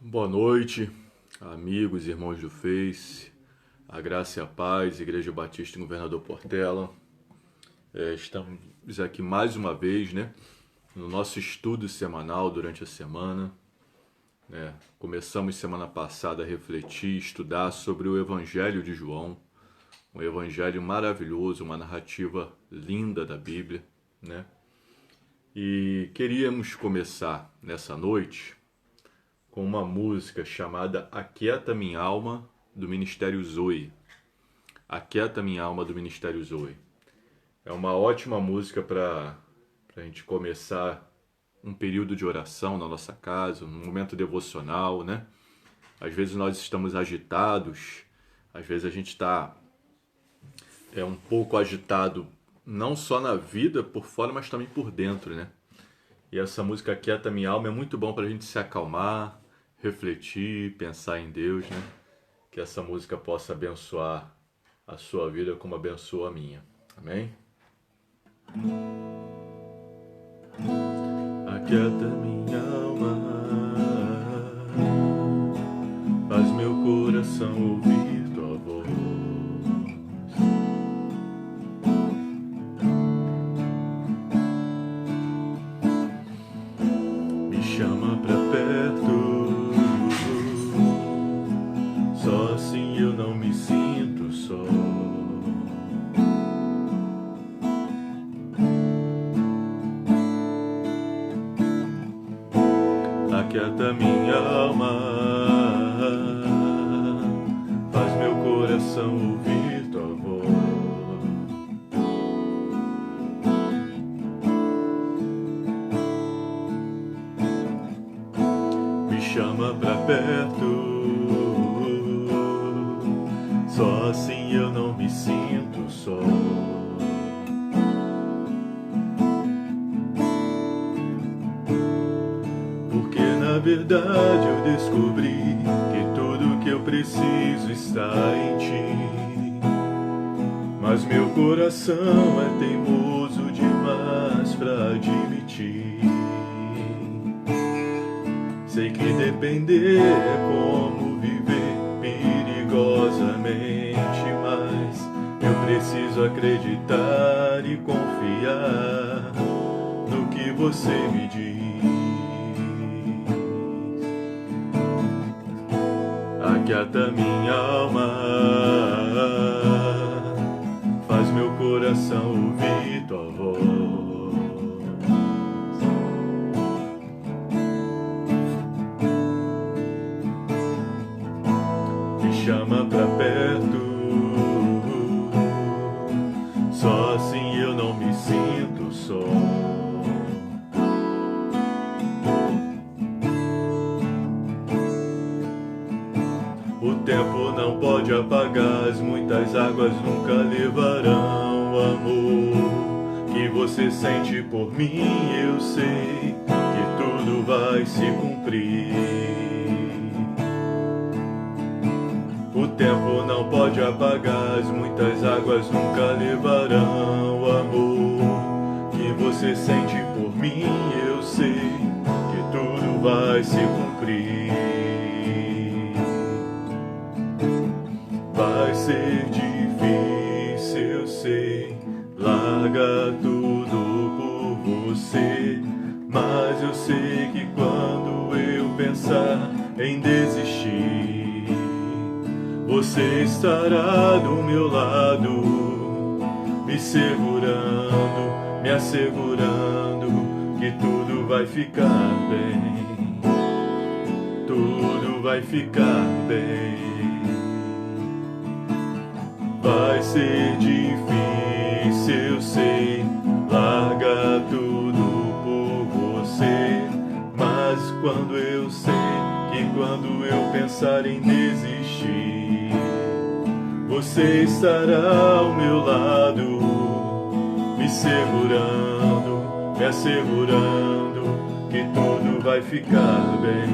Boa noite, amigos, irmãos do Face, a graça e a paz, Igreja Batista em Governador Portela. Estamos aqui mais uma vez, no nosso estudo semanal durante a semana. Começamos semana passada a refletir, estudar sobre o Evangelho de João, um evangelho maravilhoso, uma narrativa linda da Bíblia, E queríamos começar nessa noite com uma música chamada Aquieta Minha Alma, do Ministério Zoe. Aquieta Minha Alma, do Ministério Zoe. É uma ótima música para a gente começar um período de oração na nossa casa, um momento devocional, Às vezes nós estamos agitados, às vezes a gente está um pouco agitado, não só na vida, por fora, mas também por dentro, E essa música Aquieta Minha Alma é muito bom para a gente se acalmar, refletir, pensar em Deus, Que essa música possa abençoar a sua vida como abençoa a minha. Amém? Aquieta minha alma, faz meu coração ouvir tua voz. Me chama pra perto, só assim eu não me sinto só. Aquieta minha alma, faz meu coração ouvir tua voz. Me chama pra perto, só assim eu não me sinto só. Na verdade eu descobri que tudo que eu preciso está em ti, mas meu coração é teimoso demais pra admitir. Sei que depender é como viver perigosamente, mas eu preciso acreditar e confiar no que você me diz. Aquieta minha alma, faz meu coração ouvir tua voz. Me chama pra perto, só assim eu não me sinto só. O tempo não pode apagar, as muitas águas nunca levarão o amor que você sente por mim. Eu sei que tudo vai se cumprir. O tempo não pode apagar, as muitas águas nunca levarão o amor que você sente por mim. Eu sei que tudo vai se cumprir. Vai ser difícil, eu sei, larga tudo por você, mas eu sei que quando eu pensar em desistir, você estará do meu lado, me segurando, me assegurando que tudo vai ficar bem, tudo vai ficar bem. Vai ser difícil, eu sei, larga tudo por você, mas quando eu sei que quando eu pensar em desistir, você estará ao meu lado, me segurando, me assegurando que tudo vai ficar bem,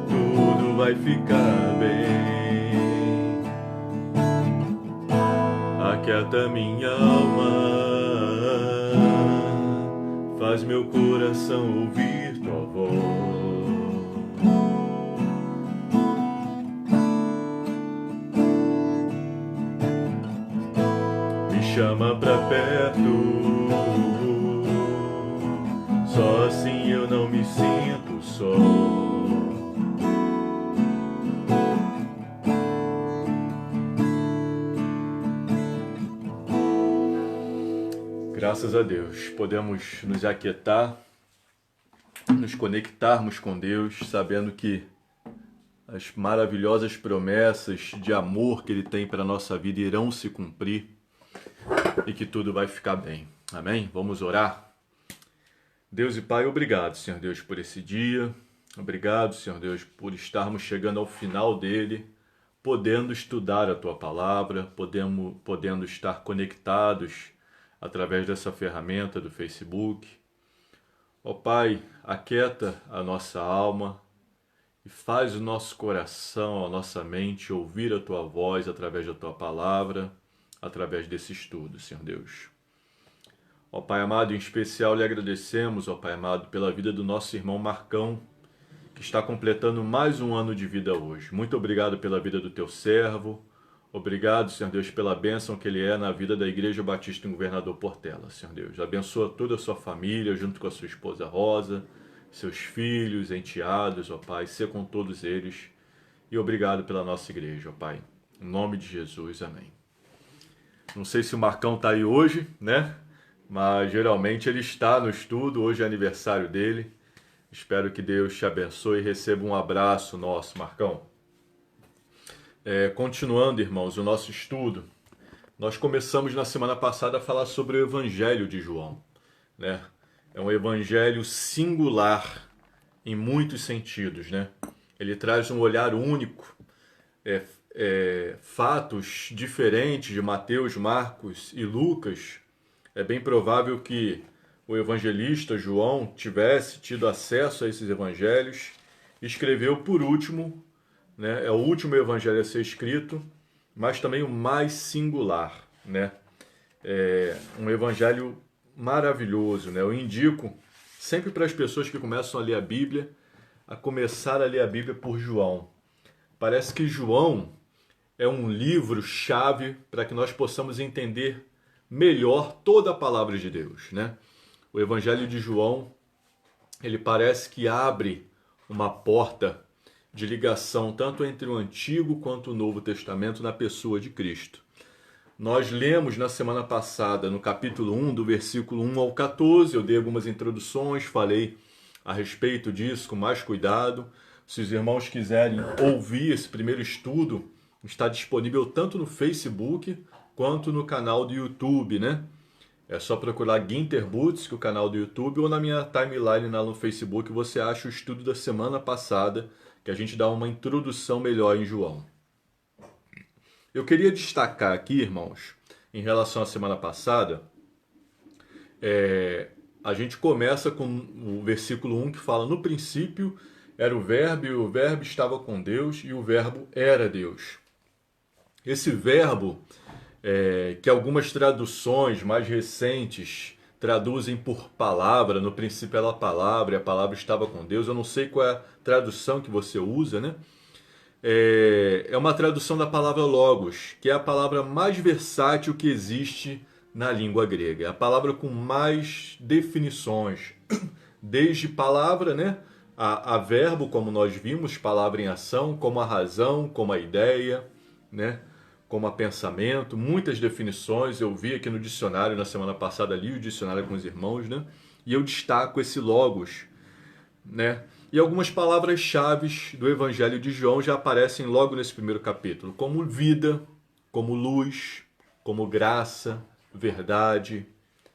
tudo vai ficar bem. Aquieta minha alma, faz meu coração ouvir tua voz. chama pra perto. Só assim eu não me sinto só. Graças a Deus, podemos nos aquietar, nos conectarmos com Deus, sabendo que as maravilhosas promessas de amor que Ele tem para a nossa vida irão se cumprir e que tudo vai ficar bem. Amém? Vamos orar? Deus e Pai, obrigado, Senhor Deus, por esse dia. Obrigado, Senhor Deus, por estarmos chegando ao final dele, podendo estudar a Tua Palavra, podendo estar conectados através dessa ferramenta do Facebook. Ó Pai, aquieta a nossa alma e faz o nosso coração, a nossa mente ouvir a Tua voz através da Tua Palavra, através desse estudo, Senhor Deus. Ó Pai amado, em especial lhe agradecemos, ó Pai amado, pela vida do nosso irmão Marcão, que está completando mais um ano de vida hoje. Muito obrigado pela vida do Teu servo. Obrigado, Senhor Deus, pela bênção que Ele é na vida da Igreja Batista em Governador Portela, Senhor Deus. Abençoa toda a sua família, junto com a sua esposa Rosa, seus filhos, enteados, ó Pai, ser com todos eles. E obrigado pela nossa igreja, ó Pai. Em nome de Jesus, amém. Não sei se o Marcão está aí hoje, né? Mas geralmente ele está no estudo, hoje é aniversário dele. Espero que Deus te abençoe e receba um abraço nosso, Marcão. Continuando, irmãos, o nosso estudo, nós começamos na semana passada a falar sobre o Evangelho de João, né? É um evangelho singular em muitos sentidos, né? Ele traz um olhar único, fatos diferentes de Mateus, Marcos e Lucas. É bem provável que o evangelista João tivesse tido acesso a esses evangelhos e escreveu por último, né? É o último evangelho a ser escrito, mas também o mais singular, né? É um evangelho maravilhoso, né? Eu indico sempre para as pessoas que começam a ler a Bíblia, a começar a ler a Bíblia por João. Parece que João é um livro-chave para que nós possamos entender melhor toda a palavra de Deus, né? O Evangelho de João, ele parece que abre uma porta de ligação tanto entre o Antigo quanto o Novo Testamento na pessoa de Cristo. Nós lemos na semana passada, no capítulo 1, do versículo 1 ao 14, eu dei algumas introduções, falei a respeito disso com mais cuidado. Se os irmãos quiserem ouvir esse primeiro estudo, está disponível tanto no Facebook quanto no canal do YouTube, né? É só procurar Ginter Butz, que é o canal do YouTube, ou na minha timeline lá no Facebook você acha o estudo da semana passada, que a gente dá uma introdução melhor em João. Eu queria destacar aqui, irmãos, em relação à semana passada, a gente começa com o versículo 1 que fala: no princípio era o verbo, e o verbo estava com Deus, e o verbo era Deus. Esse verbo, que algumas traduções mais recentes traduzem por palavra, no princípio era a palavra, e a palavra estava com Deus. Eu não sei qual é a tradução que você usa, né? É uma tradução da palavra logos, que é a palavra mais versátil que existe na língua grega. É a palavra com mais definições, desde palavra, né, a verbo, como nós vimos, palavra em ação, como a razão, como a ideia, né, como a pensamento, muitas definições. Eu vi aqui no dicionário, na semana passada, li o dicionário com os irmãos, né, e eu destaco esse logos, né. E algumas palavras-chave do Evangelho de João já aparecem logo nesse primeiro capítulo, como vida, como luz, como graça, verdade,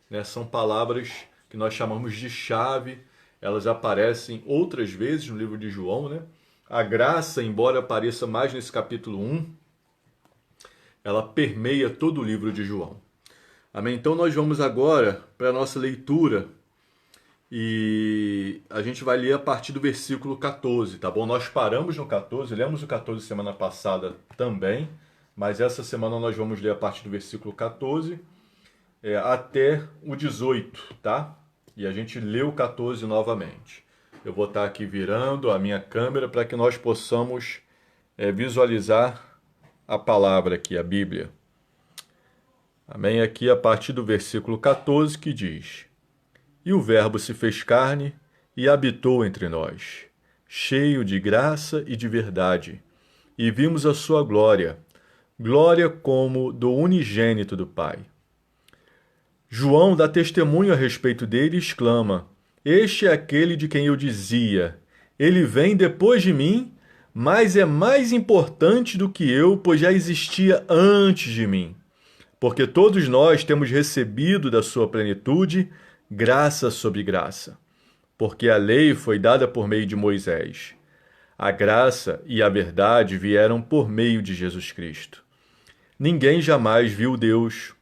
né? São palavras que nós chamamos de chave, elas aparecem outras vezes no livro de João, né? A graça, embora apareça mais nesse capítulo 1, ela permeia todo o livro de João. Amém? Então nós vamos agora para a nossa leitura. E a gente vai ler a partir do versículo 14, tá bom? Nós paramos no 14, lemos o 14 semana passada também, mas essa semana nós vamos ler a partir do versículo 14 até o 18, tá? E a gente lê o 14 novamente. Eu vou estar aqui virando a minha câmera para que nós possamos visualizar a palavra aqui, a Bíblia. Amém? Aqui a partir do versículo 14 que diz: E o Verbo se fez carne e habitou entre nós, cheio de graça e de verdade, e vimos a sua glória, glória como do unigênito do Pai. João dá testemunho a respeito dele e exclama: Este é aquele de quem eu dizia: Ele vem depois de mim, mas é mais importante do que eu, pois já existia antes de mim. Porque todos nós temos recebido da sua plenitude graça sobre graça. Porque a lei foi dada por meio de Moisés. A graça e a verdade vieram por meio de Jesus Cristo. Ninguém jamais viu Deus.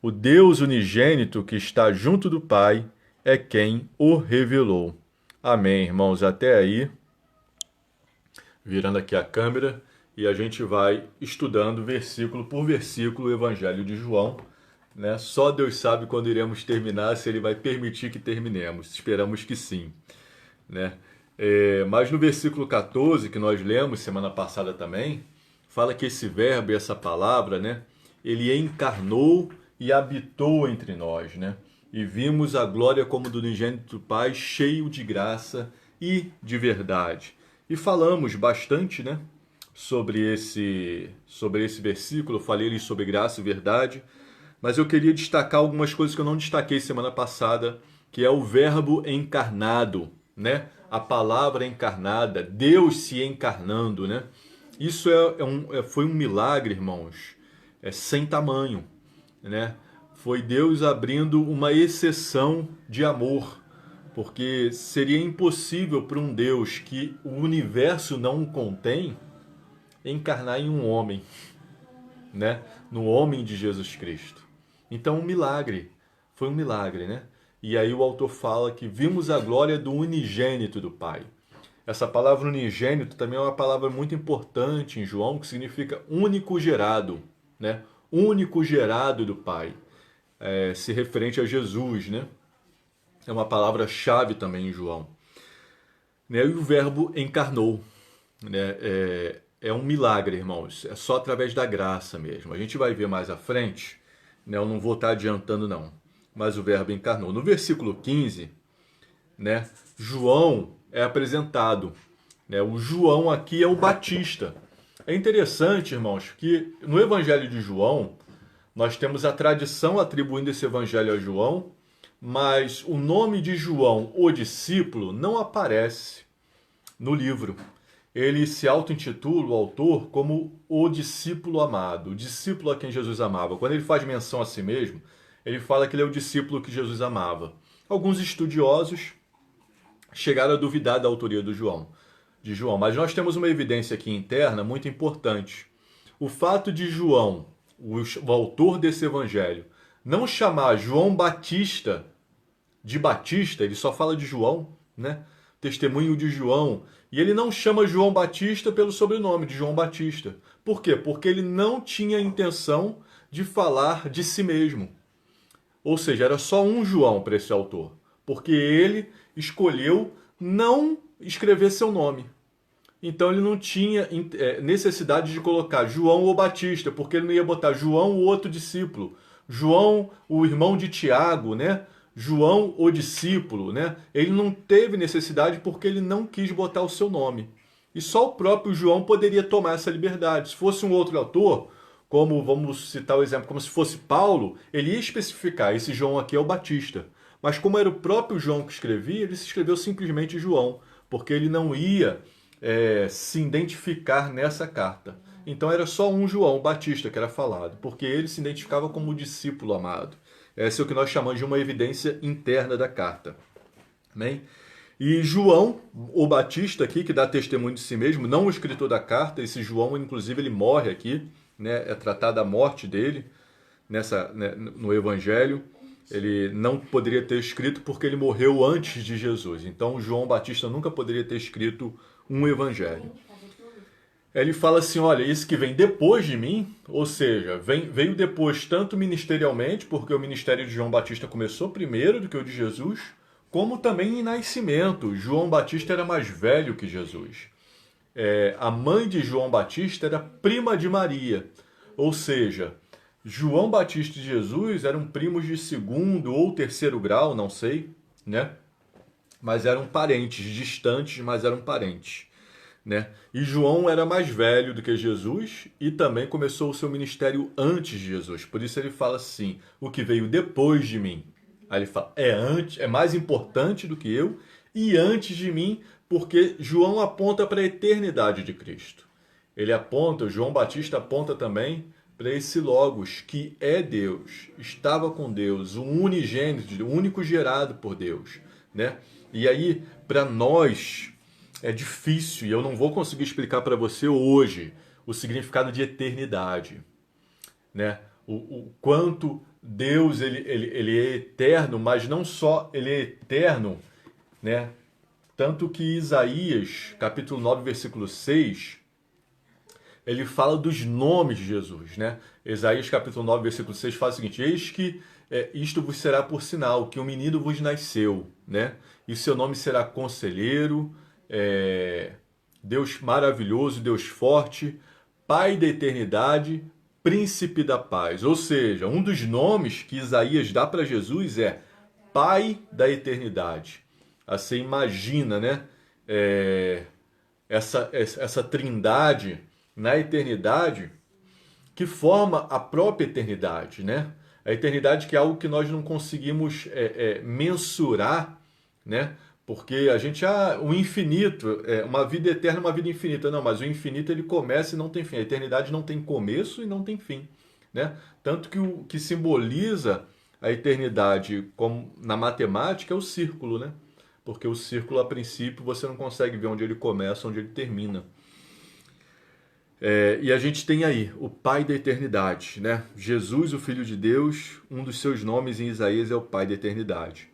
O Deus unigênito que está junto do Pai é quem o revelou. Amém, irmãos. Até aí. Virando aqui a câmera e a gente vai estudando versículo por versículo o Evangelho de João. Né? Só Deus sabe quando iremos terminar, se Ele vai permitir que terminemos. Esperamos que sim. Né? Mas no versículo 14, que nós lemos semana passada também, fala que esse verbo e essa palavra, né, ele encarnou e habitou entre nós, né? E vimos a glória como do unigênito do Pai, cheio de graça e de verdade. E falamos bastante, né, sobre esse versículo. Eu falei sobre graça e verdade, mas eu queria destacar algumas coisas que eu não destaquei semana passada, que é o verbo encarnado, né? A palavra encarnada, Deus se encarnando, né? Isso foi um milagre, irmãos, sem tamanho, né? Foi Deus abrindo uma exceção de amor, porque seria impossível para um Deus que o universo não contém encarnar em um homem, né? No homem de Jesus Cristo. Então, um milagre, foi um milagre, né? E aí o autor fala que vimos a glória do unigênito do Pai. Essa palavra unigênito também é uma palavra muito importante em João, que significa único gerado, né? Único gerado do Pai, se referente a Jesus, né? É uma palavra-chave também em João. Né? E o verbo encarnou, né? É um milagre, irmãos. É só através da graça mesmo. A gente vai ver mais à frente, né? Eu não vou estar adiantando não, mas o verbo encarnou. No versículo 15, né? João é apresentado, né? O João aqui é o Batista. É interessante, irmãos, que no Evangelho de João nós temos a tradição atribuindo esse Evangelho a João, mas o nome de João, o discípulo, não aparece no livro. Ele se auto-intitula, o autor, como o discípulo amado, o discípulo a quem Jesus amava. Quando ele faz menção a si mesmo, ele fala que ele é o discípulo que Jesus amava. Alguns estudiosos chegaram a duvidar da autoria de João, mas nós temos uma evidência aqui interna muito importante. O fato de João, o autor desse evangelho, não chamar João Batista de Batista, ele só fala de João, né? Testemunho de João, e ele não chama João Batista pelo sobrenome de João Batista. Por quê? Porque ele não tinha intenção de falar de si mesmo. Ou seja, era só um João para esse autor, porque ele escolheu não escrever seu nome. Então ele não tinha necessidade de colocar João o Batista, porque ele não ia botar João o outro discípulo, João o irmão de Tiago, né? João o discípulo, né? Ele não teve necessidade porque ele não quis botar o seu nome. E só o próprio João poderia tomar essa liberdade. Se fosse um outro autor, como vamos citar o exemplo, como se fosse Paulo, ele ia especificar, esse João aqui é o Batista. Mas como era o próprio João que escrevia, ele se escreveu simplesmente João, porque ele não ia se identificar nessa carta. Então era só um João Batista que era falado, porque ele se identificava como discípulo amado. Esse é o que nós chamamos de uma evidência interna da carta. Amém? E João, o Batista aqui, que dá testemunho de si mesmo, não o escritor da carta, esse João, inclusive, ele morre aqui, né? É tratada a morte dele no Evangelho. Ele não poderia ter escrito porque ele morreu antes de Jesus. Então, João Batista nunca poderia ter escrito um Evangelho. Ele fala assim, olha, esse que vem depois de mim, ou seja, veio depois tanto ministerialmente, porque o ministério de João Batista começou primeiro do que o de Jesus, como também em nascimento. João Batista era mais velho que Jesus. A mãe de João Batista era prima de Maria, ou seja, João Batista e Jesus eram primos de segundo ou terceiro grau, não sei, né? Mas eram parentes, distantes, mas eram parentes, né? E João era mais velho do que Jesus e também começou o seu ministério antes de Jesus. Por isso ele fala assim: o que veio depois de mim. Aí ele fala: é mais importante do que eu e antes de mim, porque João aponta para a eternidade de Cristo. Ele aponta, João Batista aponta também para esse Logos, que é Deus, estava com Deus, o unigênito, o único gerado por Deus, né? E aí, para nós, é difícil, e eu não vou conseguir explicar para você hoje o significado de eternidade, né? O quanto Deus ele é eterno, mas não só ele é eterno, né? Tanto que Isaías, capítulo 9, versículo 6, ele fala dos nomes de Jesus, né? Isaías capítulo 9, versículo 6 fala o seguinte: eis que isto vos será por sinal, que um menino vos nasceu, né? E seu nome será Conselheiro, Deus maravilhoso, Deus forte, Pai da eternidade, Príncipe da paz. Ou seja, um dos nomes que Isaías dá para Jesus é Pai da eternidade. Você imagina, né? Essa trindade na eternidade que forma a própria eternidade, né? A eternidade que é algo que nós não conseguimos mensurar, né? Porque a gente, o infinito, uma vida eterna, uma vida infinita. Não, mas o infinito ele começa e não tem fim. A eternidade não tem começo e não tem fim, né? Tanto que o que simboliza a eternidade como na matemática é o círculo, né? Porque o círculo, a princípio, você não consegue ver onde ele começa, onde ele termina. E a gente tem aí o Pai da eternidade, né? Jesus, o Filho de Deus, um dos seus nomes em Isaías é o Pai da eternidade.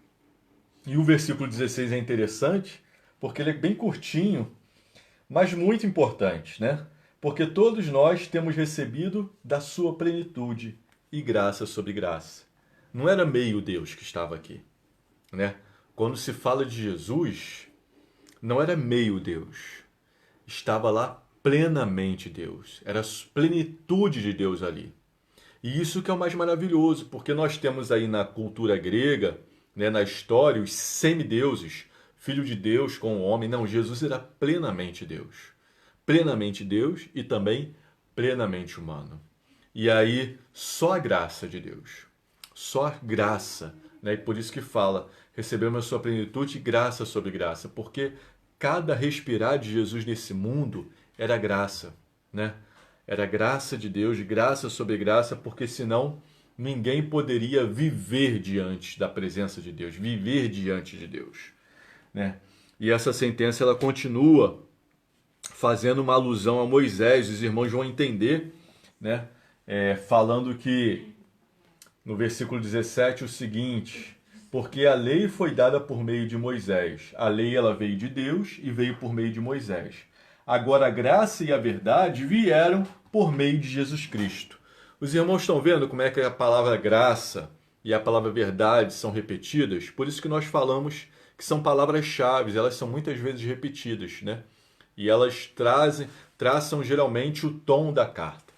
E o versículo 16 é interessante, porque ele é bem curtinho, mas muito importante, né? Porque todos nós temos recebido da sua plenitude e graça sobre graça. Não era meio Deus que estava aqui, né? Quando se fala de Jesus, não era meio Deus. Estava lá plenamente Deus. Era a plenitude de Deus ali. E isso que é o mais maravilhoso, porque nós temos aí na cultura grega, né, na história, os semideuses, filho de Deus com o homem. Não, Jesus era plenamente Deus. Plenamente Deus e também plenamente humano. E aí, só a graça de Deus. Só a graça, né? E por isso que fala, recebemos a sua plenitude e graça sobre graça, porque cada respirar de Jesus nesse mundo era graça, né? Era graça de Deus, graça sobre graça, porque senão ninguém poderia viver diante da presença de Deus, viver diante de Deus, né? E essa sentença ela continua fazendo uma alusão a Moisés, os irmãos vão entender, né? Falando que no versículo 17 o seguinte: porque a lei foi dada por meio de Moisés. A lei ela veio de Deus e veio por meio de Moisés. Agora a graça e a verdade vieram por meio de Jesus Cristo. Os irmãos estão vendo como é que a palavra graça e a palavra verdade são repetidas? Por isso que nós falamos que são palavras-chave, elas são muitas vezes repetidas, né? E elas traçam geralmente o tom da carta.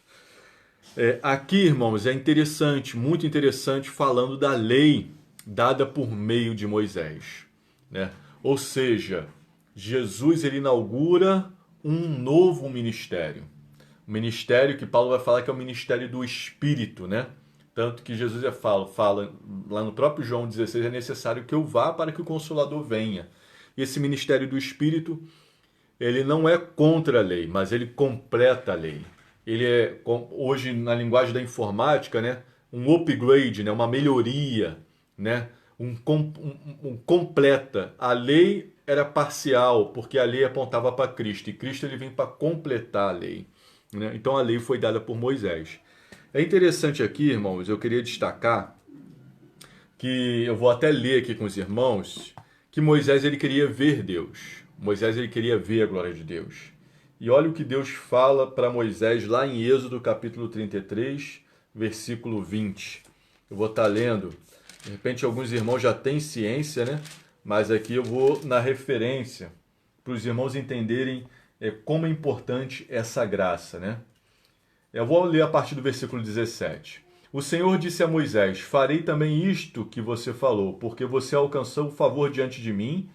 Aqui, irmãos, é interessante, muito interessante, falando da lei dada por meio de Moisés, né? Ou seja, Jesus ele inaugura um novo ministério. O ministério que Paulo vai falar que é o ministério do Espírito, né? Tanto que Jesus fala lá no próprio João 16, é necessário que eu vá para que o Consolador venha. E esse ministério do Espírito, ele não é contra a lei, mas ele completa a lei. Ele é, hoje na linguagem da informática, né, um upgrade, né, uma melhoria, né, um completa. A lei era parcial, porque a lei apontava para Cristo, e Cristo ele vem para completar a lei, né? Então a lei foi dada por Moisés. É interessante aqui, irmãos, eu queria destacar que eu vou até ler aqui com os irmãos que Moisés ele queria ver Deus. Moisés ele queria ver a glória de Deus. E olha o que Deus fala para Moisés lá em Êxodo capítulo 33, versículo 20. Eu vou estar lendo. De repente alguns irmãos já têm ciência, né? Mas aqui eu vou na referência para os irmãos entenderem como é importante essa graça, né? Eu vou ler a partir do versículo 17. O Senhor disse a Moisés: farei também isto que você falou, porque você alcançou o favor diante de mim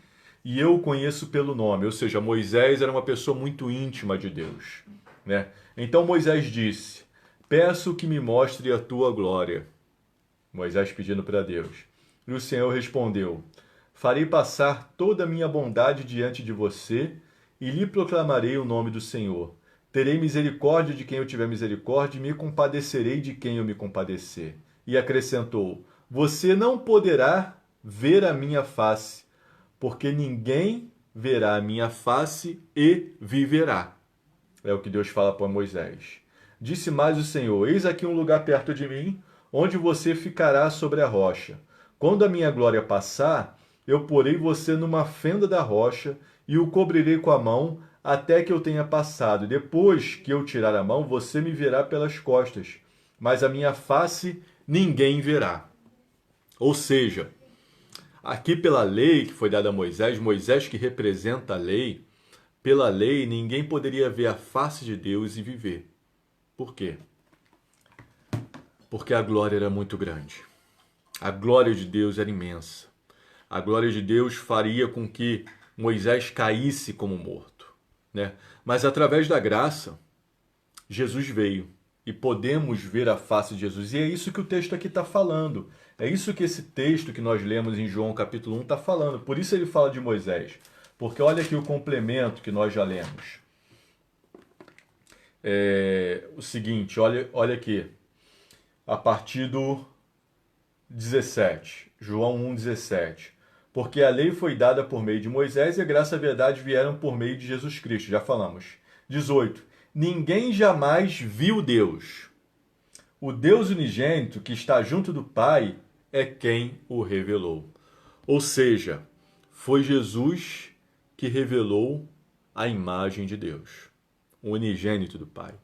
e eu o conheço pelo nome. Ou seja, Moisés era uma pessoa muito íntima de Deus, né? Então Moisés disse: peço que me mostre a tua glória. Moisés pedindo para Deus. E o Senhor respondeu: farei passar toda a minha bondade diante de você e lhe proclamarei o nome do Senhor. Terei misericórdia de quem eu tiver misericórdia e me compadecerei de quem eu me compadecer. E acrescentou: você não poderá ver a minha face, porque ninguém verá a minha face e viverá. É o que Deus fala para Moisés. Disse mais o Senhor: eis aqui um lugar perto de mim, onde você ficará sobre a rocha. Quando a minha glória passar, eu porei você numa fenda da rocha e o cobrirei com a mão até que eu tenha passado. Depois que eu tirar a mão, você me verá pelas costas, mas a minha face ninguém verá. Ou seja, aqui pela lei que foi dada a Moisés, Moisés que representa a lei, pela lei ninguém poderia ver a face de Deus e viver. Por quê? Porque a glória era muito grande. A glória de Deus era imensa. A glória de Deus faria com que Moisés caísse como morto, né? Mas através da graça, Jesus veio e podemos ver a face de Jesus. E é isso que o texto aqui está falando. É isso que esse texto que nós lemos em João capítulo 1 está falando. Por isso ele fala de Moisés. Porque olha aqui o complemento que nós já lemos. O seguinte, olha aqui. A partir do 17, João 1,17. Porque a lei foi dada por meio de Moisés e a graça e a verdade vieram por meio de Jesus Cristo. Já falamos. 18. Ninguém jamais viu Deus. O Deus unigênito que está junto do Pai é quem o revelou. Ou seja, foi Jesus que revelou a imagem de Deus, o unigênito do Pai.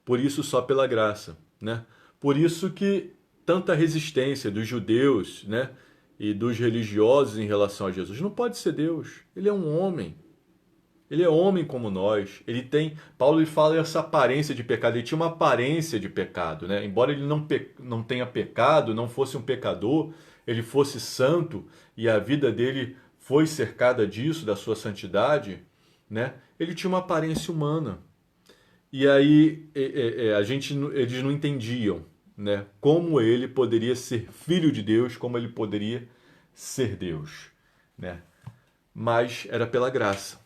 Por isso só pela graça, né? Por isso que tanta resistência dos judeus, né, e dos religiosos em relação a Jesus. Não pode ser Deus. Ele é um homem. Ele é homem como nós. Paulo ele fala essa aparência de pecado. Ele tinha uma aparência de pecado, né? Embora ele não tenha pecado, não fosse um pecador, ele fosse santo e a vida dele foi cercada disso, da sua santidade, né? Ele tinha uma aparência humana. E aí eles não entendiam, né, como ele poderia ser filho de Deus, como ele poderia ser Deus, né? Mas era pela graça.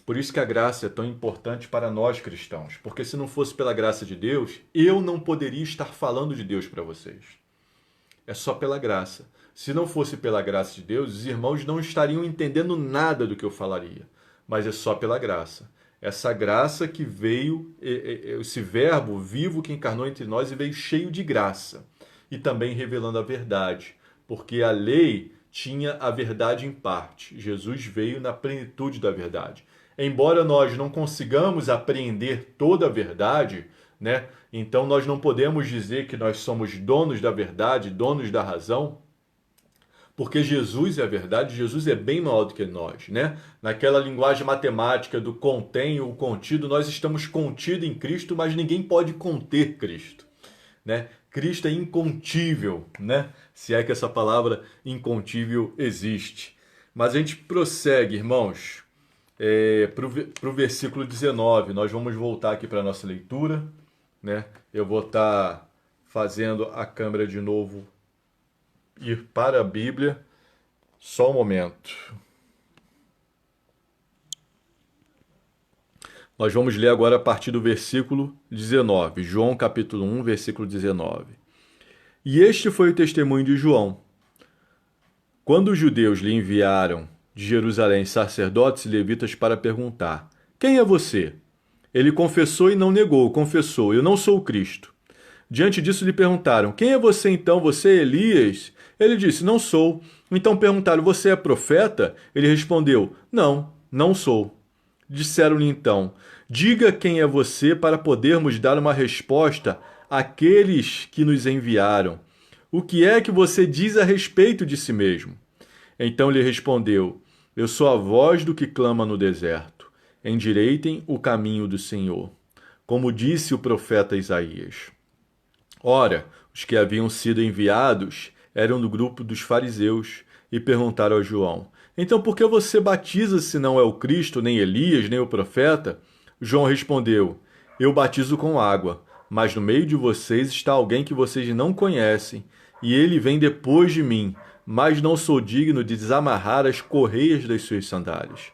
Por isso que a graça é tão importante para nós cristãos, porque se não fosse pela graça de Deus, eu não poderia estar falando de Deus para vocês. É só pela graça. Se não fosse pela graça de Deus, os irmãos não estariam entendendo nada do que eu falaria, mas é só pela graça. Essa graça que veio, esse verbo vivo que encarnou entre nós e veio cheio de graça. E também revelando a verdade. Porque a lei tinha a verdade em parte. Jesus veio na plenitude da verdade. Embora nós não consigamos apreender toda a verdade, né? Então nós não podemos dizer que nós somos donos da verdade, donos da razão, porque Jesus é a verdade, Jesus é bem maior do que nós, né? Naquela linguagem matemática do contém o contido, nós estamos contidos em Cristo, mas ninguém pode conter Cristo, né? Cristo é incontível, né? Se é que essa palavra incontível existe. Mas a gente prossegue, irmãos, para o versículo 19. Nós vamos voltar aqui para a nossa leitura, né? Eu vou estar fazendo a câmera de novo ir para a Bíblia. Só um momento. Nós vamos ler agora a partir do versículo 19. João capítulo 1, versículo 19. E este foi o testemunho de João. Quando os judeus lhe enviaram de Jerusalém sacerdotes e levitas para perguntar: quem é você? Ele confessou e não negou, confessou: eu não sou o Cristo. Diante disso lhe perguntaram: quem é você então? Você é Elias? Ele disse: não sou. Então perguntaram: você é profeta? Ele respondeu: não, não sou. Disseram-lhe então: diga quem é você para podermos dar uma resposta àqueles que nos enviaram. O que é que você diz a respeito de si mesmo? Então lhe respondeu: eu sou a voz do que clama no deserto. Endireitem o caminho do Senhor, como disse o profeta Isaías. Ora, Os que haviam sido enviados eram do grupo dos fariseus e perguntaram a João: Então por que você batiza se não é o Cristo, nem Elias, nem o profeta? João respondeu: Eu batizo com água, mas no meio de vocês está alguém que vocês não conhecem, e ele vem depois de mim, mas não sou digno de desamarrar as correias das suas sandálias.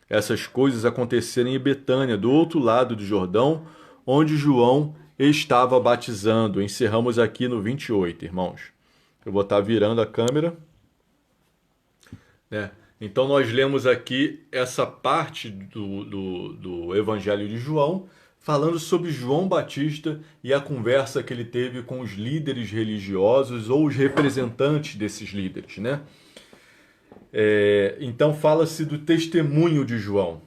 Essas coisas aconteceram em Betânia, do outro lado do Jordão, onde João estava batizando. Encerramos aqui no 28, irmãos. Eu vou estar virando a câmera, né? Então nós lemos aqui essa parte do Evangelho de João, falando sobre João Batista e a conversa que ele teve com os líderes religiosos ou os representantes desses líderes, né? Então fala-se do testemunho de João.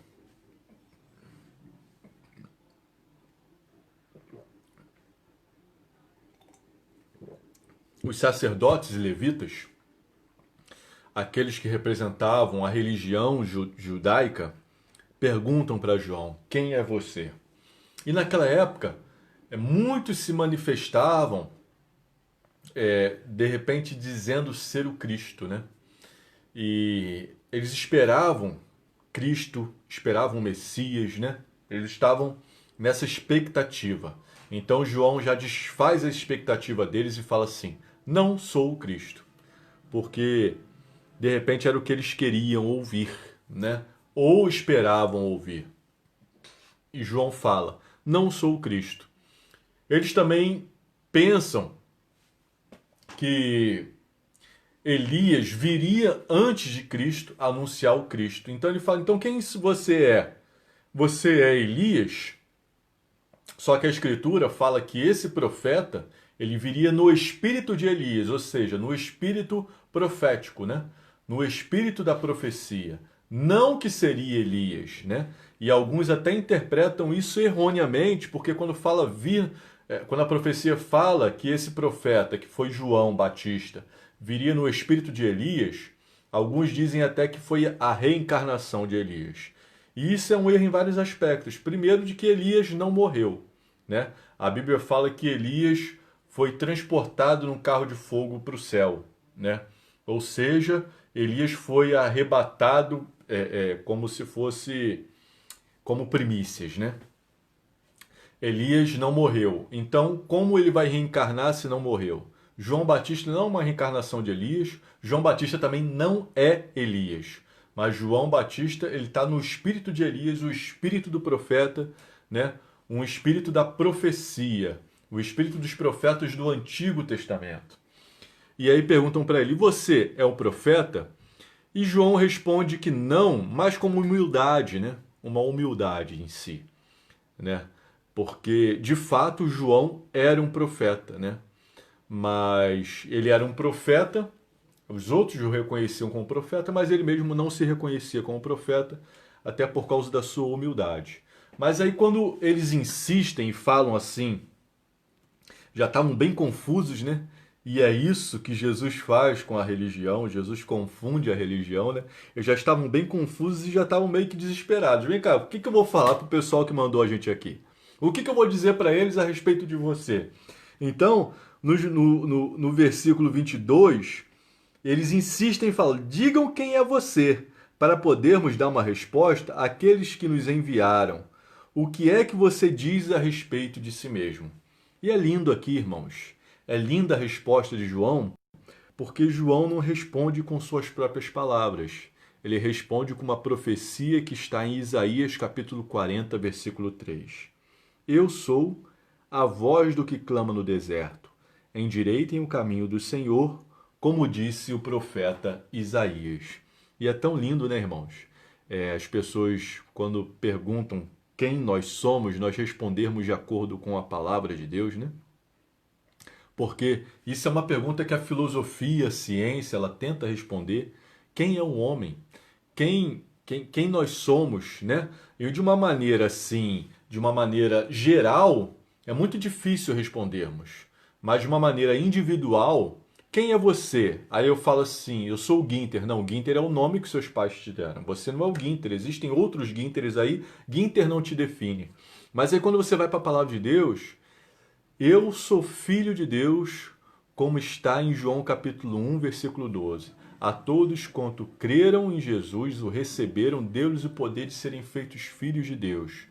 Os sacerdotes e levitas, aqueles que representavam a religião judaica, perguntam para João: quem é você? E naquela época, muitos se manifestavam, de repente, dizendo ser o Cristo, né? E eles esperavam Cristo, esperavam o Messias, né? Eles estavam nessa expectativa. Então João já desfaz a expectativa deles e fala assim: não sou o Cristo. Porque de repente era o que eles queriam ouvir, né? Ou esperavam ouvir. E João fala: não sou o Cristo. Eles também pensam que Elias viria antes de Cristo anunciar o Cristo. Então ele fala: então quem você é? Você é Elias? Só que a Escritura fala que esse profeta, ele viria no espírito de Elias, ou seja, no espírito profético, né? No espírito da profecia. Não que seria Elias, né? E alguns até interpretam isso erroneamente, porque quando fala vir, quando a profecia fala que esse profeta, que foi João Batista, viria no espírito de Elias, alguns dizem até que foi a reencarnação de Elias. E isso é um erro em vários aspectos. Primeiro, de que Elias não morreu, né? A Bíblia fala que Elias foi transportado num carro de fogo para o céu, né? Ou seja, Elias foi arrebatado como se fosse como primícias, né? Elias não morreu. Então, como ele vai reencarnar se não morreu? João Batista não é uma reencarnação de Elias. João Batista também não é Elias. Mas João Batista, ele está no espírito de Elias, o espírito do profeta, né? Um espírito da profecia, o espírito dos profetas do Antigo Testamento. E aí perguntam para ele: você é o profeta? E João responde que não, mas como humildade, né? Uma humildade em si, né? Porque, de fato, João era um profeta, né? Mas ele era um profeta, os outros o reconheciam como profeta, mas ele mesmo não se reconhecia como profeta, até por causa da sua humildade. Mas aí quando eles insistem e falam assim, já estavam bem confusos, né? E é isso que Jesus faz com a religião, Jesus confunde a religião, né? Eles já estavam bem confusos e já estavam meio que desesperados. Vem cá, o que eu vou falar pro pessoal que mandou a gente aqui? O que eu vou dizer para eles a respeito de você? Então, no versículo 22, eles insistem e falam: digam quem é você, para podermos dar uma resposta àqueles que nos enviaram. O que é que você diz a respeito de si mesmo? E é lindo aqui, irmãos. É linda a resposta de João, porque João não responde com suas próprias palavras. Ele responde com uma profecia que está em Isaías capítulo 40, versículo 3. Eu sou a voz do que clama no deserto. Endireitem o caminho do Senhor, como disse o profeta Isaías. E é tão lindo, né, irmãos? As pessoas, quando perguntam quem nós somos, nós respondermos de acordo com a palavra de Deus, né? Porque isso é uma pergunta que a filosofia, a ciência, ela tenta responder. Quem é o homem? Quem nós somos, né? E de uma maneira assim, de uma maneira geral, é muito difícil respondermos. Mas de uma maneira individual, quem é você? Aí eu falo assim: eu sou o Guinter. Não, o Guinter é o nome que seus pais te deram. Você não é o Guinter. Existem outros Guinters aí. Guinter não te define. Mas aí quando você vai para a palavra de Deus, eu sou filho de Deus, como está em João capítulo 1, versículo 12. A todos quanto creram em Jesus, o receberam, deu-lhes o poder de serem feitos filhos de Deus.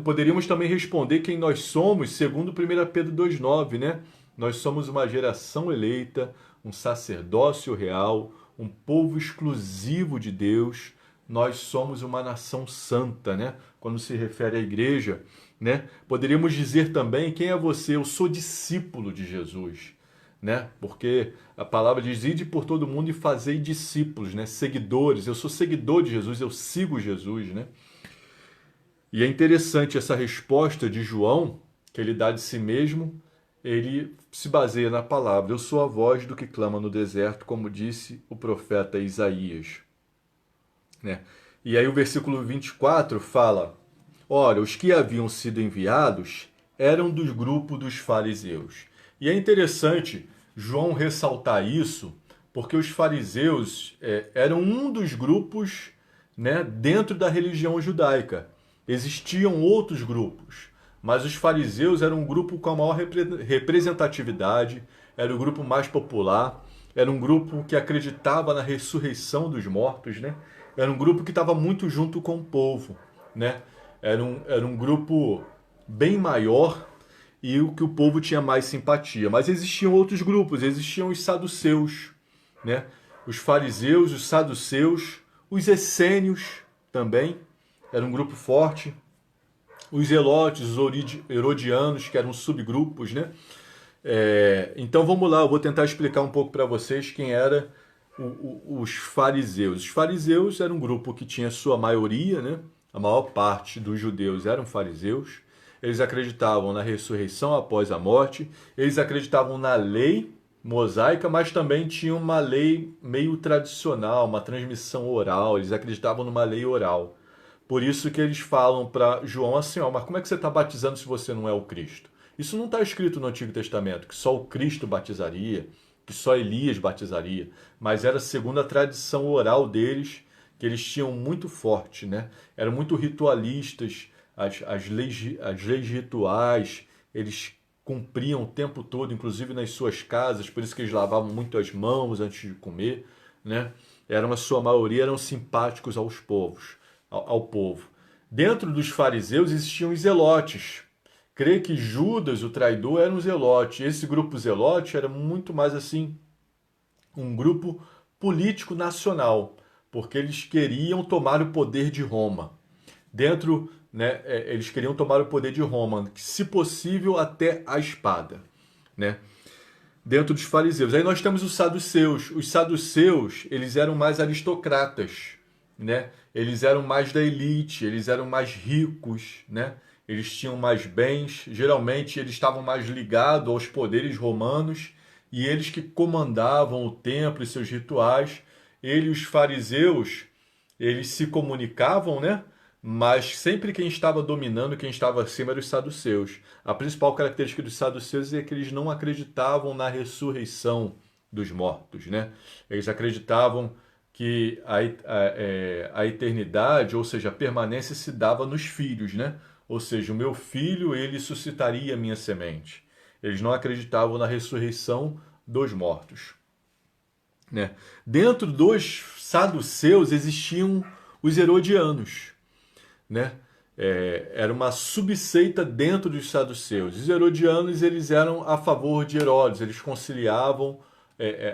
Poderíamos também responder quem nós somos, segundo 1 Pedro 2,9, né? Nós somos uma geração eleita, um sacerdócio real, um povo exclusivo de Deus. Nós somos uma nação santa, né? Quando se refere à igreja, né? Poderíamos dizer também, quem é você? Eu sou discípulo de Jesus, né? Porque a palavra diz, ide por todo mundo e fazei discípulos, né? Seguidores. Eu sou seguidor de Jesus, eu sigo Jesus, né? E é interessante essa resposta de João, que ele dá de si mesmo, ele se baseia na palavra. Eu sou a voz do que clama no deserto, como disse o profeta Isaías, né? E aí o versículo 24 fala, ora, os que haviam sido enviados eram do grupo dos fariseus. E é interessante João ressaltar isso, porque os fariseus eram um dos grupos, né, dentro da religião judaica. Existiam outros grupos, mas os fariseus eram um grupo com a maior representatividade, era o grupo mais popular, era um grupo que acreditava na ressurreição dos mortos, né? Era um grupo que estava muito junto com o povo, né? Era um grupo bem maior e o que o povo tinha mais simpatia. Mas existiam outros grupos, existiam os saduceus, né? Os fariseus, os saduceus, os essênios também, era um grupo forte. Os zelotes, os herodianos, que eram subgrupos, né? Então vamos lá, eu vou tentar explicar um pouco para vocês quem era os fariseus. Os fariseus eram um grupo que tinha sua maioria, né? A maior parte dos judeus eram fariseus. Eles acreditavam na ressurreição após a morte, eles acreditavam na lei mosaica, mas também tinham uma lei meio tradicional, uma transmissão oral, eles acreditavam numa lei oral. Por isso que eles falam para João assim, ó, mas como é que você está batizando se você não é o Cristo? Isso não está escrito no Antigo Testamento, que só o Cristo batizaria, que só Elias batizaria, mas era segundo a tradição oral deles, que eles tinham muito forte, né? Eram muito ritualistas, as leis rituais, eles cumpriam o tempo todo, inclusive nas suas casas, por isso que eles lavavam muito as mãos antes de comer, né? A sua maioria eram simpáticos ao povo. Dentro dos fariseus existiam os zelotes. Creio que Judas, o traidor, era um zelote. Esse grupo zelote era muito mais assim, um grupo político nacional, porque eles queriam tomar o poder de Roma. Né, eles queriam tomar o poder de Roma, se possível até a espada, né? Dentro dos fariseus. Aí nós temos os saduceus. Os saduceus, eles eram mais aristocratas, né? Eles eram mais da elite, eles eram mais ricos, né? Eles tinham mais bens, geralmente eles estavam mais ligados aos poderes romanos e eles que comandavam o templo e seus rituais. Os fariseus, eles se comunicavam, né? Mas sempre quem estava dominando, quem estava acima eram os saduceus. A principal característica dos saduceus é que eles não acreditavam na ressurreição dos mortos, né? Eles acreditavam que a eternidade, ou seja, a permanência se dava nos filhos, né? Ou seja, o meu filho, ele suscitaria a minha semente. Eles não acreditavam na ressurreição dos mortos, né? Dentro dos saduceus existiam os herodianos, né? Era uma subseita dentro dos saduceus. Os herodianos, eles eram a favor de Herodes, eles conciliavam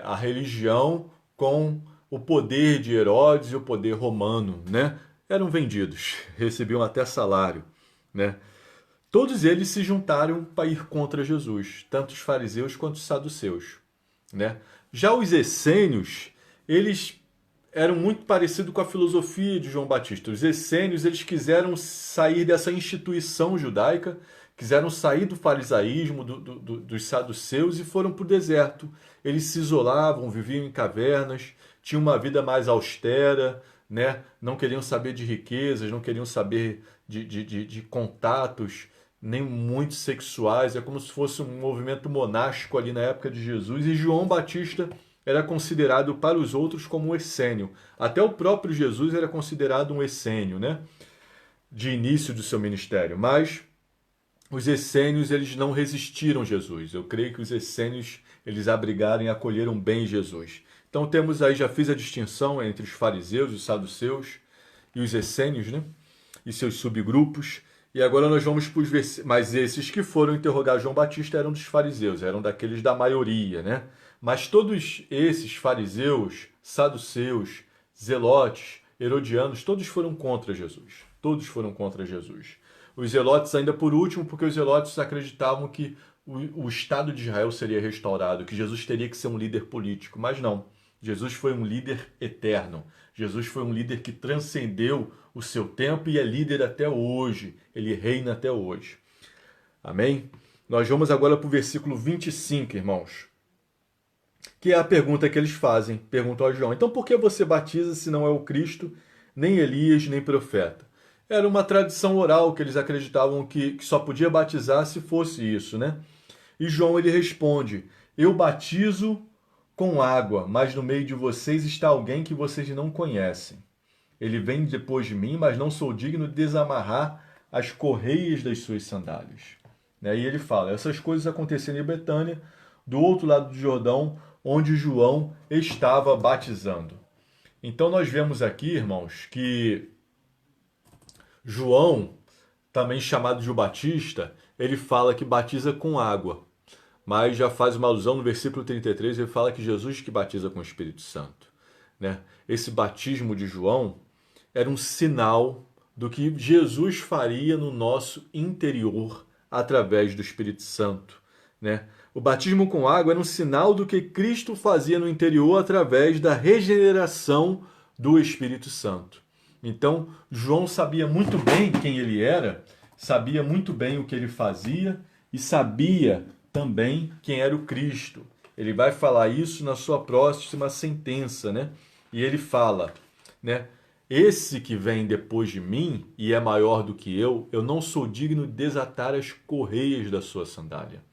a religião com o poder de Herodes e o poder romano, né? Eram vendidos, recebiam até salário, né? Todos eles se juntaram para ir contra Jesus, tanto os fariseus quanto os saduceus, né? Já os essênios, eles eram muito parecidos com a filosofia de João Batista. Os essênios, eles quiseram sair dessa instituição judaica, quiseram sair do farisaísmo, dos saduceus e foram para o deserto. Eles se isolavam, viviam em cavernas, tinham uma vida mais austera, né? Não queriam saber de riquezas, não queriam saber de contatos, nem muito sexuais. É como se fosse um movimento monástico ali na época de Jesus. E João Batista era considerado para os outros como um essênio. Até o próprio Jesus era considerado um essênio, né? De início do seu ministério. Mas os essênios eles não resistiram a Jesus. Eu creio que os essênios eles abrigaram e acolheram bem Jesus. Então temos aí, já fiz a distinção entre os fariseus, os saduceus e os essênios, né? E seus subgrupos. E agora nós vamos para os versículos. Mas esses que foram interrogar João Batista eram dos fariseus, eram daqueles da maioria, né? Mas todos esses fariseus, saduceus, zelotes, herodianos, todos foram contra Jesus. Todos foram contra Jesus. Os zelotes ainda por último, porque os zelotes acreditavam que o Estado de Israel seria restaurado, que Jesus teria que ser um líder político. Mas não. Jesus foi um líder eterno. Jesus foi um líder que transcendeu o seu tempo e é líder até hoje. Ele reina até hoje. Amém? Nós vamos agora para o versículo 25, irmãos. Que é a pergunta que eles fazem. Perguntam a João: então por que você batiza se não é o Cristo, nem Elias, nem profeta? Era uma tradição oral que eles acreditavam que só podia batizar se fosse isso, né? E João ele responde: eu batizo com água, mas no meio de vocês está alguém que vocês não conhecem. Ele vem depois de mim, mas não sou digno de desamarrar as correias das suas sandálias. E ele fala, essas coisas aconteceram em Betânia, do outro lado do Jordão, onde João estava batizando. Então nós vemos aqui, irmãos, que João, também chamado de o Batista, ele fala que batiza com água. Mas já faz uma alusão no versículo 33, ele fala que Jesus que batiza com o Espírito Santo. Né? Esse batismo de João era um sinal do que Jesus faria no nosso interior através do Espírito Santo. Né? O batismo com água era um sinal do que Cristo fazia no interior através da regeneração do Espírito Santo. Então, João sabia muito bem quem ele era, sabia muito bem o que ele fazia e sabia também quem era o Cristo. Ele vai falar isso na sua próxima sentença, né? E ele fala, né? Esse que vem depois de mim e é maior do que eu não sou digno de desatar as correias da sua sandália,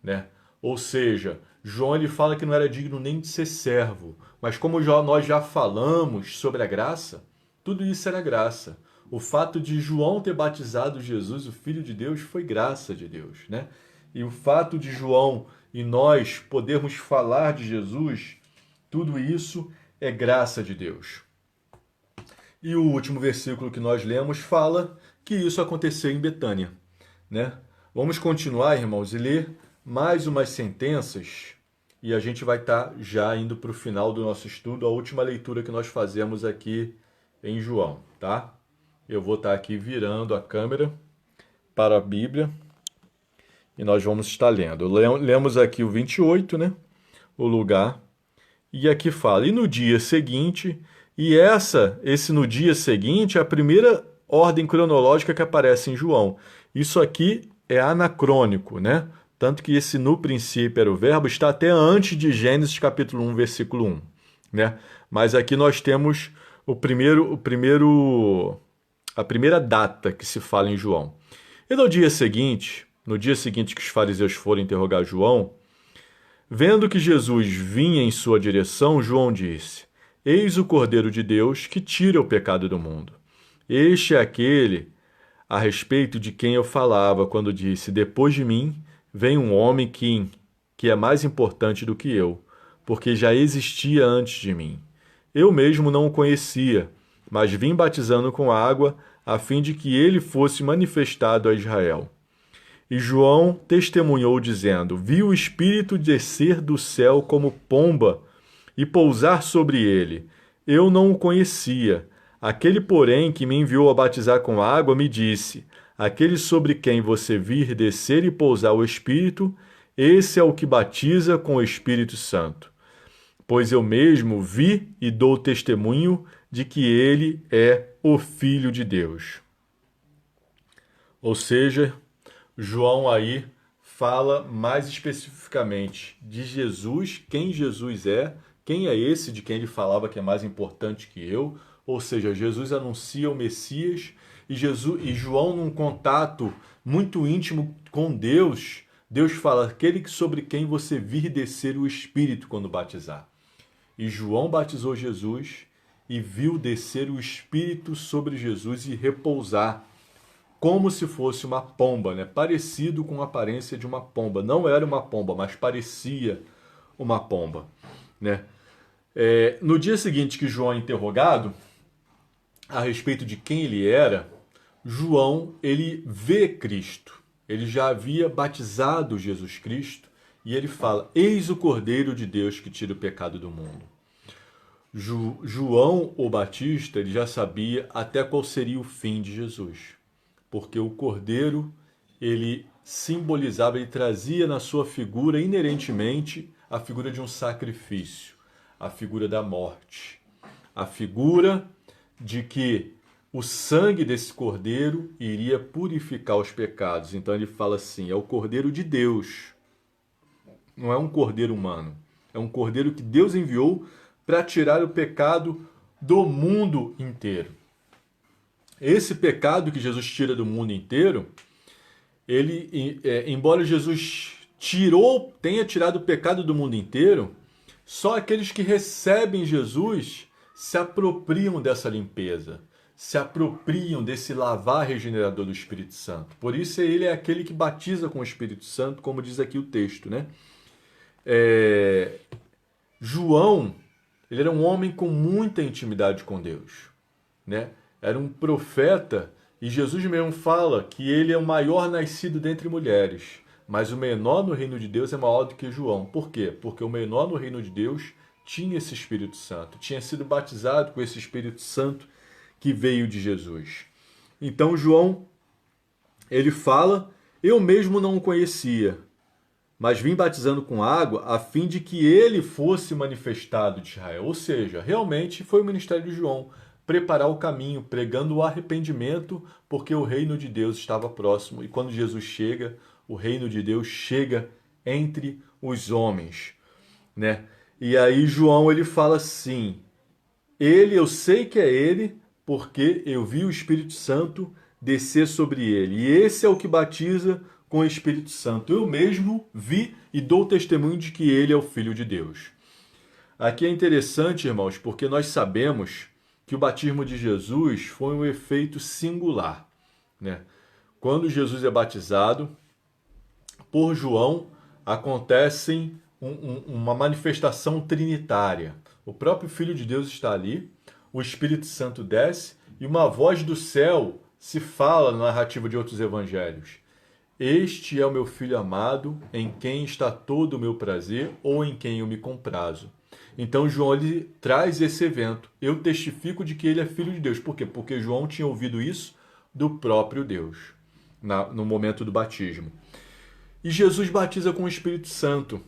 né? Ou seja, João ele fala que não era digno nem de ser servo, mas como nós já falamos sobre a graça, tudo isso era graça. O fato de João ter batizado Jesus, o Filho de Deus, foi graça de Deus, né? E o fato de João e nós podermos falar de Jesus, tudo isso é graça de Deus. E o último versículo que nós lemos fala que isso aconteceu em Betânia, né? Vamos continuar, irmãos, e ler mais umas sentenças e a gente vai estar já indo para o final do nosso estudo, a última leitura que nós fazemos aqui em João, tá? Eu vou estar aqui virando a câmera para a Bíblia e nós vamos estar lendo. Lemos aqui o 28, né? O lugar. E aqui fala, e no dia seguinte, e esse no dia seguinte é a primeira ordem cronológica que aparece em João. Isso aqui é anacrônico, né? Tanto que esse no princípio era o verbo está até antes de Gênesis capítulo 1, versículo 1, né? Mas aqui nós temos a primeira data que se fala em João. E no dia seguinte que os fariseus foram interrogar João, vendo que Jesus vinha em sua direção, João disse, eis o Cordeiro de Deus que tira o pecado do mundo. Este é aquele a respeito de quem eu falava quando disse, depois de mim vem um homem que é mais importante do que eu, porque já existia antes de mim. Eu mesmo não o conhecia, mas vim batizando com água, a fim de que ele fosse manifestado a Israel. E João testemunhou, dizendo, vi o Espírito descer do céu como pomba e pousar sobre ele. Eu não o conhecia. Aquele, porém, que me enviou a batizar com água, me disse, aquele sobre quem você vir descer e pousar o Espírito, esse é o que batiza com o Espírito Santo. Pois eu mesmo vi e dou testemunho de que ele é o Filho de Deus. Ou seja, João aí fala mais especificamente de Jesus, quem Jesus é, quem é esse de quem ele falava que é mais importante que eu, ou seja, Jesus anuncia o Messias e João num contato muito íntimo com Deus, Deus fala, aquele sobre quem você vir descer o Espírito quando batizar. E João batizou Jesus e viu descer o Espírito sobre Jesus e repousar. como se fosse uma pomba, né? Parecido com a aparência de uma pomba. Não era uma pomba, mas parecia uma pomba, né? No dia seguinte que João é interrogado a respeito de quem ele era, João ele vê Cristo. Ele já havia batizado Jesus Cristo e ele fala: Eis o Cordeiro de Deus que tira o pecado do mundo. João o Batista ele já sabia até qual seria o fim de Jesus, porque o Cordeiro ele simbolizava, ele trazia na sua figura inerentemente a figura de um sacrifício, a figura da morte, a figura de que o sangue desse cordeiro iria purificar os pecados. Então ele fala assim: é o Cordeiro de Deus, não é um cordeiro humano, é um cordeiro que Deus enviou para tirar o pecado do mundo inteiro. Esse pecado que Jesus tira do mundo inteiro, embora Jesus tenha tirado o pecado do mundo inteiro, só aqueles que recebem Jesus se apropriam dessa limpeza, se apropriam desse lavar regenerador do Espírito Santo. Por isso ele é aquele que batiza com o Espírito Santo, como diz aqui o texto, né? João, ele era um homem com muita intimidade com Deus, né? Era um profeta e Jesus mesmo fala que ele é o maior nascido dentre mulheres, mas o menor no reino de Deus é maior do que João. Por quê? Porque o menor no reino de Deus tinha esse Espírito Santo, tinha sido batizado com esse Espírito Santo que veio de Jesus. Então João, ele fala: eu mesmo não o conhecia, mas vim batizando com água a fim de que ele fosse manifestado de Israel. Ou seja, realmente foi o ministério de João, preparar o caminho, pregando o arrependimento, porque o reino de Deus estava próximo. E quando Jesus chega, o reino de Deus chega entre os homens, né? E aí João ele fala assim: eu sei que é ele, porque eu vi o Espírito Santo descer sobre ele. E esse é o que batiza com o Espírito Santo. Eu mesmo vi e dou testemunho de que ele é o Filho de Deus. Aqui é interessante, irmãos, porque nós sabemos que o batismo de Jesus foi um efeito singular, né? Quando Jesus é batizado por João, acontece uma manifestação trinitária. O próprio Filho de Deus está ali, o Espírito Santo desce e uma voz do céu se fala na narrativa de outros evangelhos: Este é o meu Filho amado, em quem está todo o meu prazer, ou em quem eu me comprazo. Então João ele traz esse evento. Eu testifico de que ele é Filho de Deus. Por quê? Porque João tinha ouvido isso do próprio Deus, no momento do batismo. E Jesus batiza com o Espírito Santo.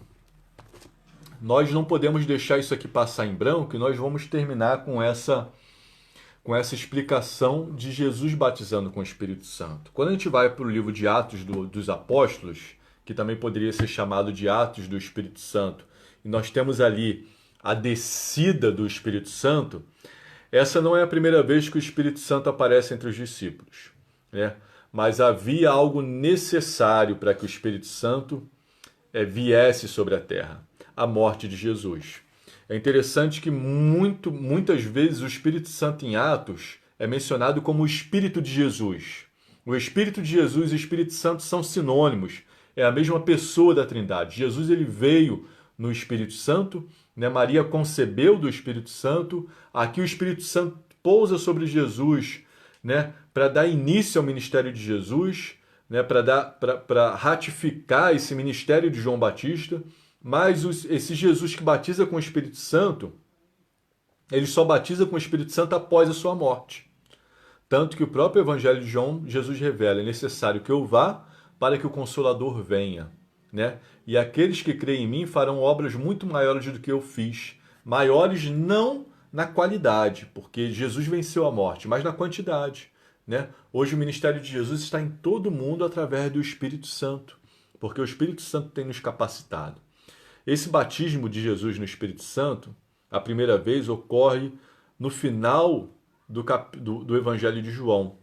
Nós não podemos deixar isso aqui passar em branco, e nós vamos terminar com essa explicação de Jesus batizando com o Espírito Santo. Quando a gente vai para o livro de Atos dos Apóstolos, que também poderia ser chamado de Atos do Espírito Santo, e nós temos ali a descida do Espírito Santo, essa não é a primeira vez que o Espírito Santo aparece entre os discípulos, né? Mas havia algo necessário para que o Espírito Santo viesse sobre a terra: a morte de Jesus. É interessante que muitas vezes o Espírito Santo em Atos é mencionado como o Espírito de Jesus. O Espírito de Jesus e o Espírito Santo são sinônimos, é a mesma pessoa da Trindade. Jesus ele veio no Espírito Santo, né? Maria concebeu do Espírito Santo, aqui o Espírito Santo pousa sobre Jesus, né? Para dar início ao ministério de Jesus, né? Para ratificar esse ministério de João Batista. Mas esse Jesus que batiza com o Espírito Santo, ele só batiza com o Espírito Santo após a sua morte. Tanto que o próprio Evangelho de João, Jesus revela: é necessário que eu vá para que o Consolador venha, né? E aqueles que creem em mim farão obras muito maiores do que eu fiz. Maiores não na qualidade, porque Jesus venceu a morte, mas na quantidade, né? Hoje o ministério de Jesus está em todo mundo através do Espírito Santo, porque o Espírito Santo tem nos capacitado. Esse batismo de Jesus no Espírito Santo, a primeira vez, ocorre no final do Evangelho de João.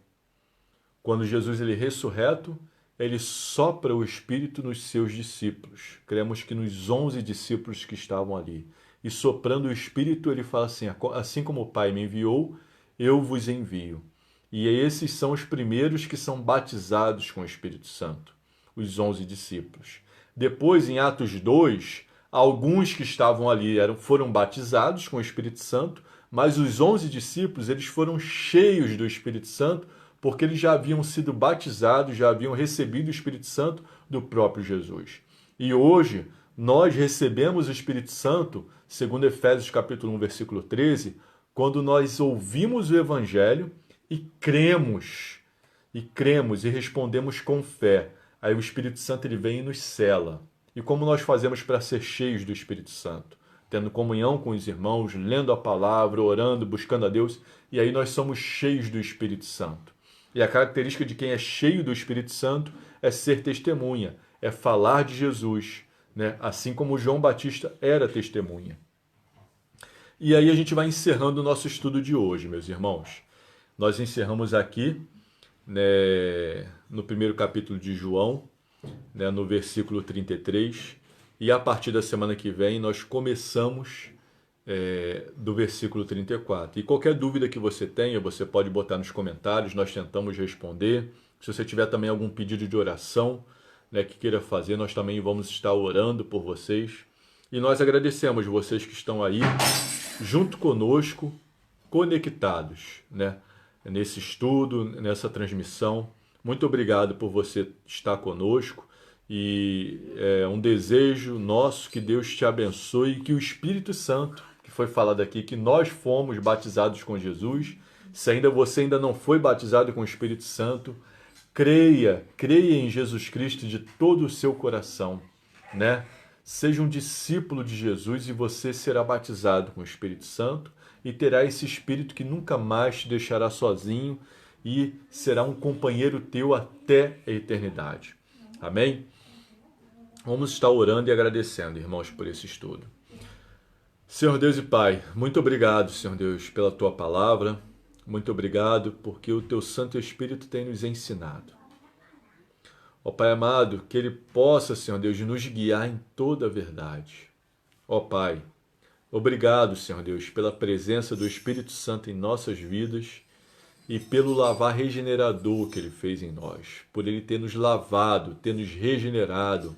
Quando Jesus ele é ressurreto, ele sopra o Espírito nos seus discípulos. Cremos que nos 11 discípulos que estavam ali. E soprando o Espírito, ele fala assim: assim como o Pai me enviou, eu vos envio. E esses são os primeiros que são batizados com o Espírito Santo, os 11 discípulos. Depois, em Atos 2, alguns que estavam ali foram batizados com o Espírito Santo, mas os 11 discípulos eles foram cheios do Espírito Santo, porque eles já haviam sido batizados, já haviam recebido o Espírito Santo do próprio Jesus. E hoje nós recebemos o Espírito Santo, segundo Efésios capítulo 1, versículo 13, quando nós ouvimos o Evangelho e cremos e respondemos com fé. Aí o Espírito Santo ele vem e nos sela. E como nós fazemos para ser cheios do Espírito Santo? Tendo comunhão com os irmãos, lendo a palavra, orando, buscando a Deus, e aí nós somos cheios do Espírito Santo. E a característica de quem é cheio do Espírito Santo é ser testemunha, é falar de Jesus, né? Assim como João Batista era testemunha. E aí a gente vai encerrando o nosso estudo de hoje, meus irmãos. Nós encerramos aqui, né, no primeiro capítulo de João, né, no versículo 33, e a partir da semana que vem nós começamos do versículo 34. E qualquer dúvida que você tenha, você pode botar nos comentários, nós tentamos responder. Se você tiver também algum pedido de oração, né, que queira fazer, nós também vamos estar orando por vocês. E nós agradecemos vocês que estão aí, junto conosco, conectados, né, nesse estudo, nessa transmissão. Muito obrigado por você estar conosco e é um desejo nosso que Deus te abençoe e que o Espírito Santo, que foi falado aqui, que nós fomos batizados com Jesus, se você ainda não foi batizado com o Espírito Santo, creia em Jesus Cristo de todo o seu coração, né? Seja um discípulo de Jesus e você será batizado com o Espírito Santo e terá esse Espírito que nunca mais te deixará sozinho e será um companheiro teu até a eternidade. Amém? Vamos estar orando e agradecendo, irmãos, por esse estudo. Senhor Deus e Pai, muito obrigado, Senhor Deus, pela Tua palavra. Muito obrigado porque o Teu Santo Espírito tem nos ensinado. Ó Pai amado, que Ele possa, Senhor Deus, nos guiar em toda a verdade. Ó Pai, obrigado, Senhor Deus, pela presença do Espírito Santo em nossas vidas e pelo lavar regenerador que Ele fez em nós, por Ele ter nos lavado, ter nos regenerado,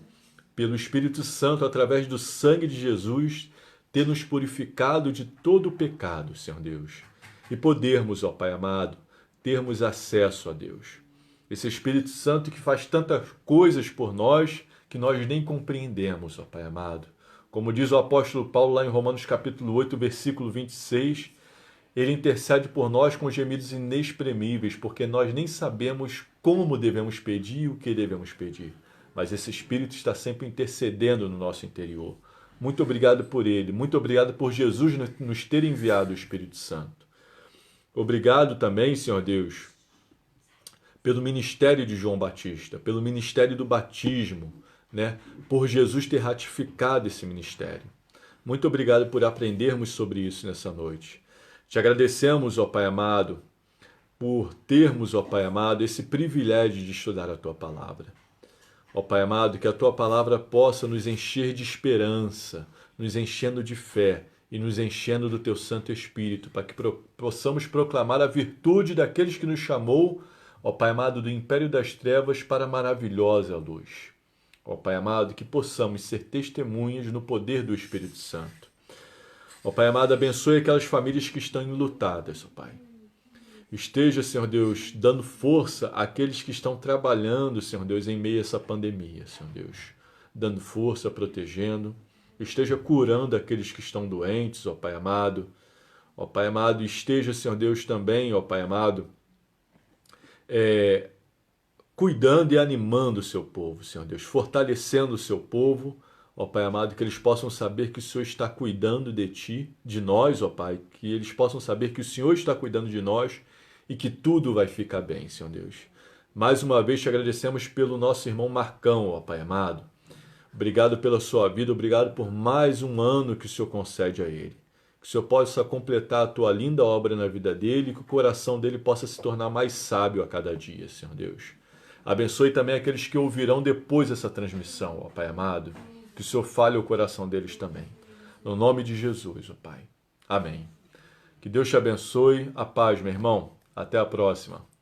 pelo Espírito Santo, através do sangue de Jesus, ter nos purificado de todo o pecado, Senhor Deus, e podermos, ó Pai amado, termos acesso a Deus. Esse Espírito Santo que faz tantas coisas por nós que nós nem compreendemos, ó Pai amado. Como diz o apóstolo Paulo lá em Romanos capítulo 8, versículo 26, ele intercede por nós com gemidos inexprimíveis, porque nós nem sabemos como devemos pedir e o que devemos pedir. Mas esse Espírito está sempre intercedendo no nosso interior. Muito obrigado por ele, muito obrigado por Jesus nos ter enviado o Espírito Santo. Obrigado também, Senhor Deus, pelo ministério de João Batista, pelo ministério do batismo, né? Por Jesus ter ratificado esse ministério. Muito obrigado por aprendermos sobre isso nessa noite. Te agradecemos, ó Pai amado, por termos, ó Pai amado, esse privilégio de estudar a Tua palavra. Ó Pai amado, que a Tua palavra possa nos encher de esperança, nos enchendo de fé e nos enchendo do Teu Santo Espírito, para que possamos proclamar a virtude daqueles que nos chamou, ó Pai amado, do império das trevas para a maravilhosa luz. Ó Pai amado, que possamos ser testemunhas no poder do Espírito Santo. Ó Pai amado, abençoe aquelas famílias que estão enlutadas, ó Pai. Esteja, Senhor Deus, dando força àqueles que estão trabalhando, Senhor Deus, em meio a essa pandemia, Senhor Deus. Dando força, protegendo. Esteja curando aqueles que estão doentes, ó Pai amado. Ó Pai amado, esteja, Senhor Deus, também, ó Pai amado, cuidando e animando o seu povo, Senhor Deus. Fortalecendo o seu povo, ó Pai amado, que eles possam saber que o Senhor está cuidando de ti, de nós, ó Pai. Que eles possam saber que o Senhor está cuidando de nós e que tudo vai ficar bem, Senhor Deus. Mais uma vez te agradecemos pelo nosso irmão Marcão, ó Pai amado. Obrigado pela sua vida, obrigado por mais um ano que o Senhor concede a ele. Que o Senhor possa completar a tua linda obra na vida dele e que o coração dele possa se tornar mais sábio a cada dia, Senhor Deus. Abençoe também aqueles que ouvirão depois essa transmissão, ó Pai amado. Que o Senhor fale o coração deles também. No nome de Jesus, ó Pai. Amém. Que Deus te abençoe. A paz, meu irmão. Até a próxima.